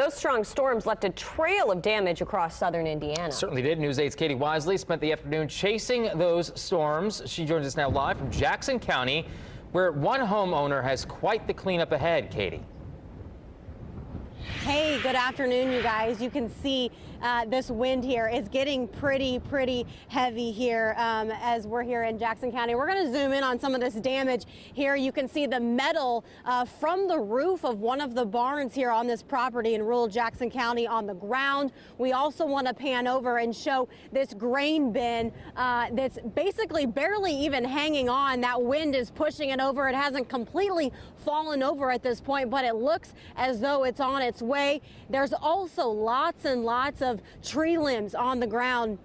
those strong storms left a trail of damage across southern Indiana. Certainly did. News 8's Katie Wisely spent the afternoon chasing those storms. She joins us now live from Jackson County, where one homeowner has quite the cleanup ahead. Katie. Hey, good afternoon, you guys. You can see this wind here is getting pretty heavy here as we're here in Jackson County. We're going to zoom in on some of this damage here. You can see the metal from the roof of one of the barns here on this property in rural Jackson County on the ground. We also want to pan over and show this grain bin that's basically barely even hanging on. That wind is pushing it over. It hasn't completely fallen over at this point, but it looks as though it's on its way. There's also lots and lots of tree limbs on the ground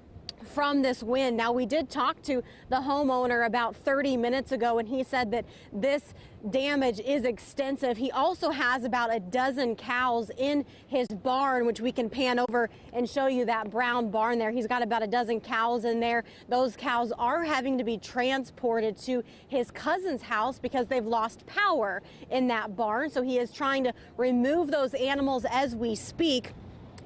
from this wind. Now, we did talk to the homeowner about 30 minutes ago, and he said that this damage is extensive. He also has about a dozen cows in his barn, which we can pan over and show you that brown barn there. He's got about a dozen cows in there. Those cows are having to be transported to his cousin's house because they've lost power in that barn. So he is trying to remove those animals as we speak.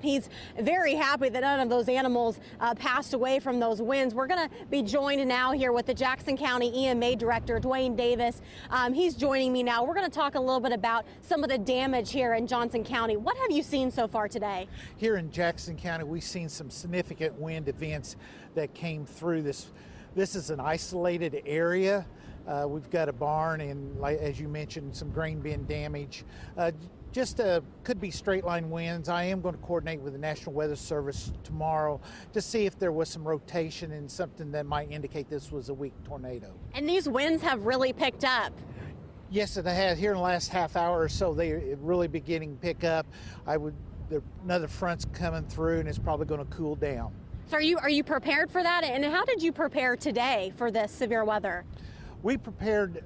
He's very happy that none of those animals passed away from those winds. We're going to be joined now here with the Jackson County EMA Director, Dwayne Davis. He's joining me now. We're going to talk a little bit about some of the damage here in Johnson County. What have you seen so far today? Here in Jackson County, we've seen some significant wind events that came through this. This is an isolated area. We've got a barn and, like, as you mentioned, some grain bin damage. Could be straight line winds. I am going to coordinate with the National Weather Service tomorrow to see if there was some rotation and something that might indicate this was a weak tornado. And these winds have really picked up. Yes, it has. Here in the last half hour or so, they're really beginning to pick up. Another front's coming through, and it's probably going to cool down. So are you prepared for that? And how did you prepare today for this severe weather? We prepared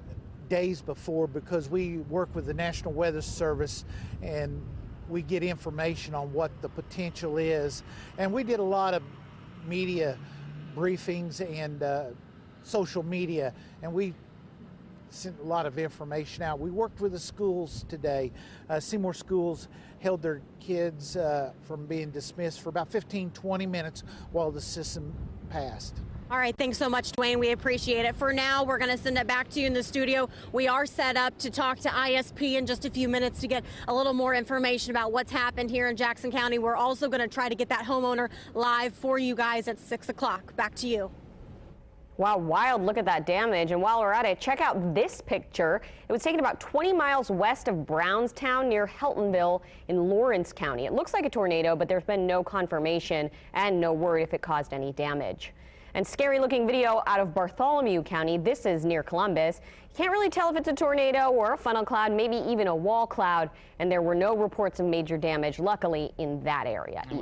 days before because we work with the National Weather Service and we get information on what the potential is. And we did a lot of media briefings and social media, and we sent a lot of information out. We worked with the schools today. Seymour schools held their kids from being dismissed for about 15-20 minutes while the system passed. All right, thanks so much, Dwayne. We appreciate it. For now, we're going to send it back to you in the studio. We are set up to talk to ISP in just a few minutes to get a little more information about what's happened here in Jackson County. We're also going to try to get that homeowner live for you guys at 6 o'clock. Back to you. Wow, wild look at that damage. And while we're at it, check out this picture. It was taken about 20 miles west of Brownstown near Heltonville in Lawrence County. It looks like a tornado, but there's been no confirmation and no word if it caused any damage. And scary looking video out of Bartholomew County. This is near Columbus. You can't really tell if it's a tornado or a funnel cloud, maybe even a wall cloud. And there were no reports of major damage, luckily, in that area either.